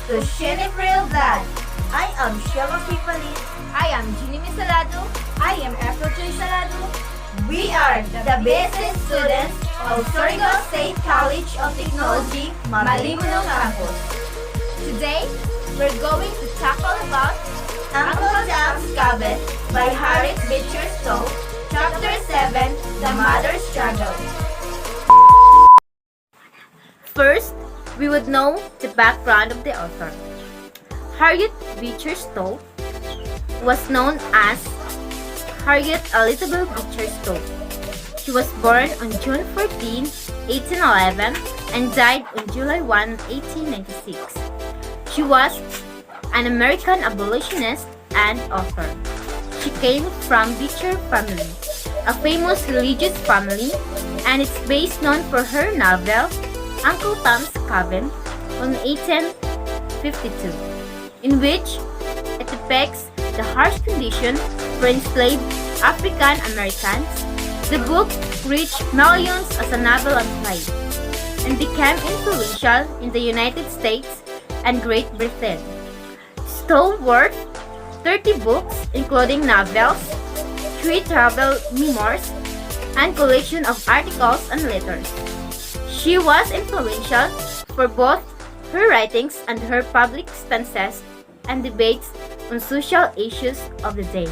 to Jenemie-April-Shiela. I am Jenemie-April-Shiela. I am Jenemie-April-Shiela. I am April-Shiela. We are the business students of Surigao State College of Technology, Malimunong Campus. Today, we're going to tackle about Uncle Tom's Cabin by Harriet Beecher Stowe, Chapter 7, The Mother's Struggle. First, we would know the background of the author. Harriet Beecher Stowe was known as Harriet Elizabeth Beecher Stowe. She was born on June 14, 1811 and died on July 1, 1896. She was an American abolitionist and author. She came from Beecher family, a famous religious family, and is best known for her novel Uncle Tom's Cabin on 1852, in which it depicts the harsh condition for enslaved African Americans. The book reached millions as a novel on play and became influential in the United States and Great Britain. Stowe wrote 30 books, including novels, 3 travel memoirs, and collection of articles and letters. She was influential for both her writings and her public stances and debates on social issues of the day.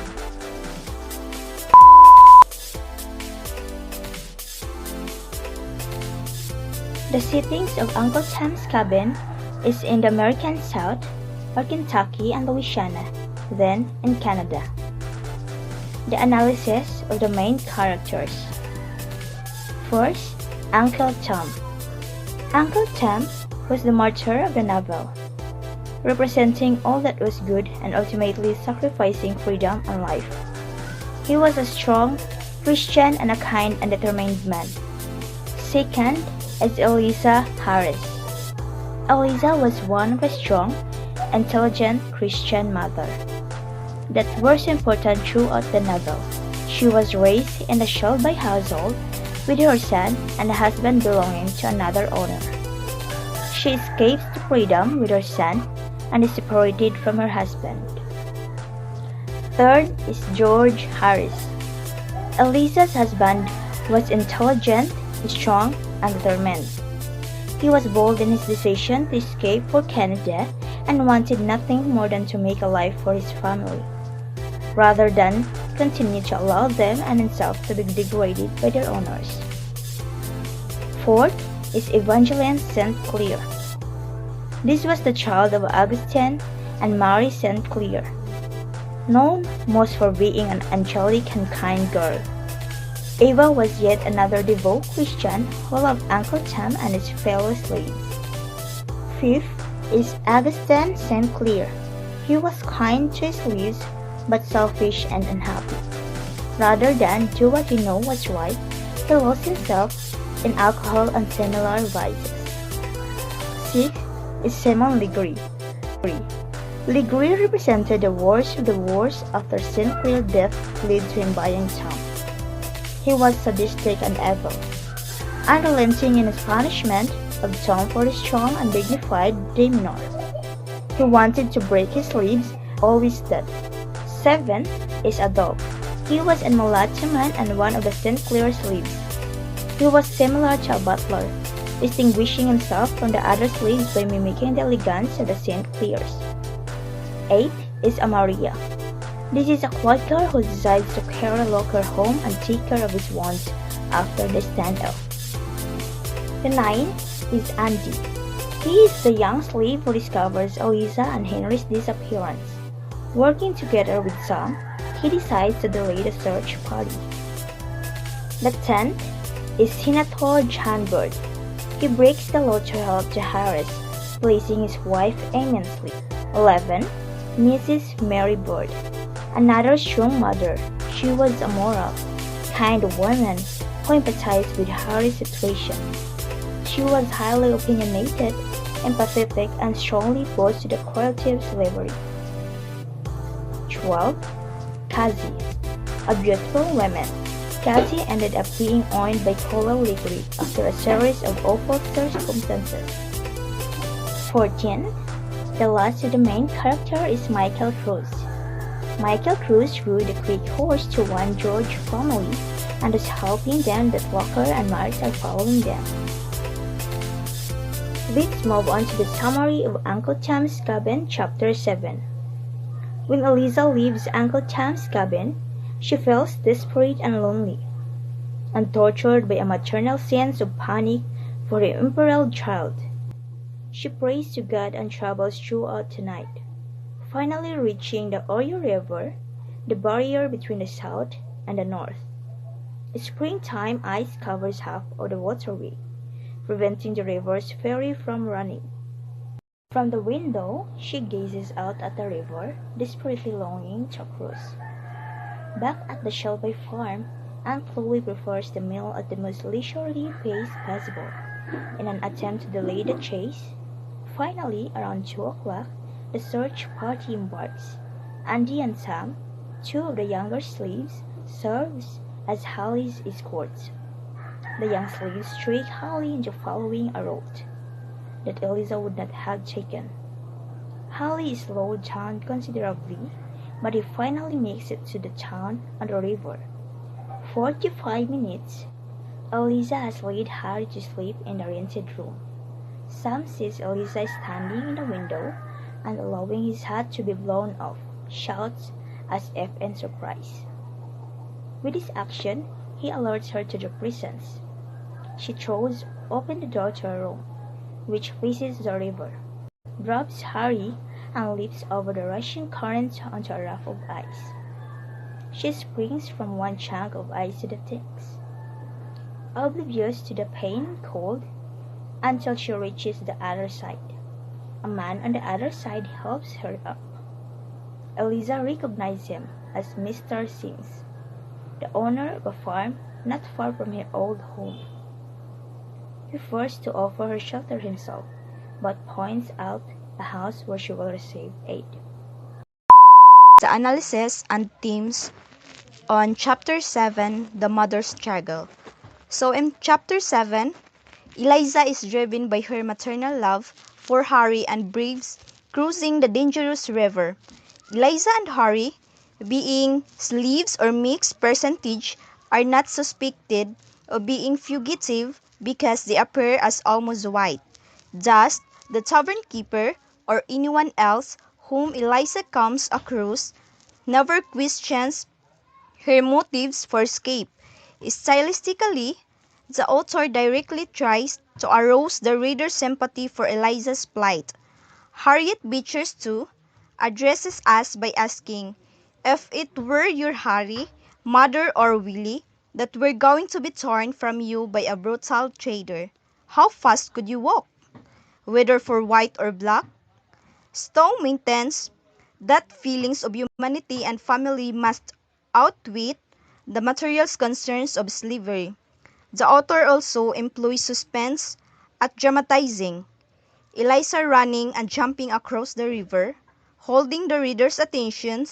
The settings of Uncle Tom's Cabin is in the American South, or Kentucky and Louisiana, then in Canada. The analysis of the main characters. First, Uncle Tom. Uncle Tom was the martyr of the novel, representing all that was good and ultimately sacrificing freedom and life. He was a strong Christian and a kind and determined man. Second is Eliza Harris. Eliza was one of a strong, intelligent Christian mother that was important throughout the novel. She was raised in a sheltered household with her son and a husband belonging to another owner. She escapes to freedom with her son and is separated from her husband. Third is George Harris. Eliza's husband was intelligent, strong, and determined. He was bold in his decision to escape for Canada and wanted nothing more than to make a life for his family, rather than continue to allow them and himself to be degraded by their owners. Fourth is Evangeline St. Clair. This was the child of Augustine and Mary St. Clair, known most for being an angelic and kind girl. Eva was yet another devout Christian who loved Uncle Tom and his fellow slaves. Fifth is Augustine St. Clair. He was kind to his slaves but selfish and unhappy. Rather than do what he knew was right, he lost himself in alcohol and similar vices. Sixth is Simon Legree. Legree represented the worst of the worst after St. Clair's death led to him buying Tom. He was sadistic and evil, unrelenting in his punishment of Tom for his strong and dignified demeanor. He wanted to break his ribs, always did. Seventh is Adolphe. He was a mulatto man and one of the St. Clair slaves. He was similar to a butler, distinguishing himself from the other slaves by mimicking the elegance of the St. Clairs. Eighth is Amaria. This is a Quaker who decides to carry Locker home and take care of his wants after the standoff. The ninth is Andy. He is the young slave who discovers Eliza and Henry's disappearance. Working together with Sam, he decides to delay the search party. The 10th is Senator John Bird. He breaks the law to help to Harris, placing his wife aimlessly. 11. Mrs. Mary Bird. Another strong mother. She was a moral, kind woman who empathized with Harry's situation. She was highly opinionated, empathetic, and strongly opposed to the cruelty of slavery. 12. Cassie, a beautiful woman. Cassie ended up being owned by Colo Legree after a series of awful circumstances. 14. The last of the main character is Michael Cruz. Michael Cruz rode a Greek horse to one George family and was helping them that Walker and Mars are following them. Let's move on to the summary of Uncle Tom's Cabin, Chapter 7. When Eliza leaves Uncle Tom's cabin, she feels desperate and lonely, and tortured by a maternal sense of panic for her imperiled child. She prays to God and travels throughout the night, finally reaching the Ohio River, the barrier between the south and the north. Springtime ice covers half of the waterway, preventing the river's ferry from running. From the window, she gazes out at the river, desperately longing to cross. Back at the Shelby farm, Aunt Chloe prefers the meal at the most leisurely pace possible, in an attempt to delay the chase. Finally, around 2 o'clock, the search party embarks. Andy and Sam, two of the younger slaves, serves as Hallie's escorts. The young slaves trick Hallie into following a route that Eliza would not have taken. Hallie is slowed down considerably, but he finally makes it to the town on the river. 45 minutes. Eliza has laid Harry to sleep in the rented room. Sam sees Eliza standing in the window and allowing his hat to be blown off, shouts as if in surprise. With this action, he alerts her to the presence. She throws open the door to her room, which faces the river, grabs Harry, and leaps over the rushing current onto a raft of ice. She springs from one chunk of ice to the next, oblivious to the pain and cold, until she reaches the other side. A man on the other side helps her up. Eliza recognizes him as Mr. Sims, the owner of a farm not far from her old home. He first to offer her shelter himself, but points out a house where she will receive aid. The analysis and themes on Chapter 7, The Mother's Struggle. So in Chapter 7, Eliza is driven by her maternal love for Harry and braves cruising the dangerous river. Eliza and Harry, being slaves or mixed parentage, are not suspected of being fugitive because they appear as almost white. Thus, the tavern keeper or anyone else whom Eliza comes across never questions her motives for escape. Stylistically, the author directly tries to arouse the reader's sympathy for Eliza's plight. Harriet Beecher Stowe addresses us by asking, "If it were your Harry, mother, or Willie that were going to be torn from you by a brutal trader, how fast could you walk, whether for white or black?" Stowe maintains that feelings of humanity and family must outweigh the material concerns of slavery. The author also employs suspense at dramatizing. Eliza running and jumping across the river, holding the reader's attention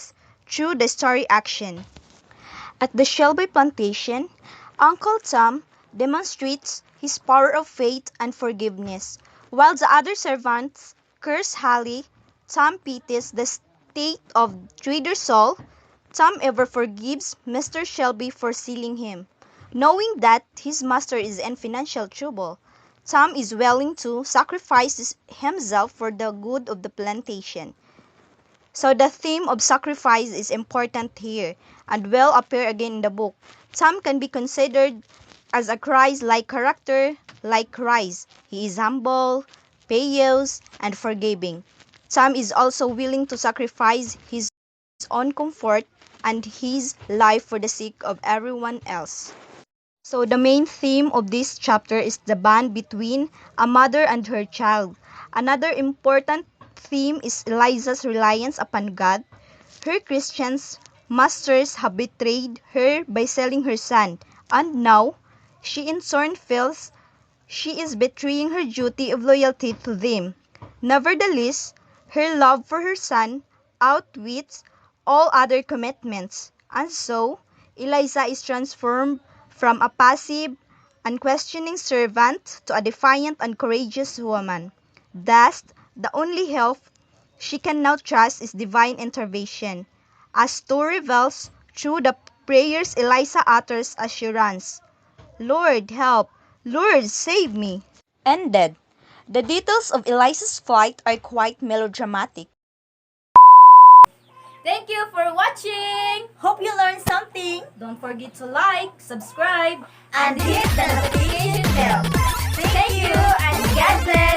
through the story action. At the Shelby plantation, Uncle Tom demonstrates his power of faith and forgiveness. While the other servants curse Hallie, Tom pities the state of trader Saul. Tom ever forgives Mr. Shelby for selling him. Knowing that his master is in financial trouble, Tom is willing to sacrifice himself for the good of the plantation. So the theme of sacrifice is important here and will appear again in the book. Tom can be considered as a Christ-like character like Christ. He is humble, pious, and forgiving. Tom is also willing to sacrifice his own comfort and his life for the sake of everyone else. So the main theme of this chapter is the bond between a mother and her child. Another important theme is Eliza's reliance upon God. Her Christian masters have betrayed her by selling her son, and now she in turn feels she is betraying her duty of loyalty to them. Nevertheless, her love for her son outweighs all other commitments, and so Eliza is transformed from a passive, unquestioning servant to a defiant and courageous woman. Thus, the only help she can now trust is divine intervention, as Stowe reveals through the prayers Eliza utters as she runs. Lord, help! Lord, save me! Ended. The details of Eliza's flight are quite melodramatic. Thank you for watching! Hope you learned something. Don't forget to like, subscribe, And hit the notification bell. Thank you and God bless!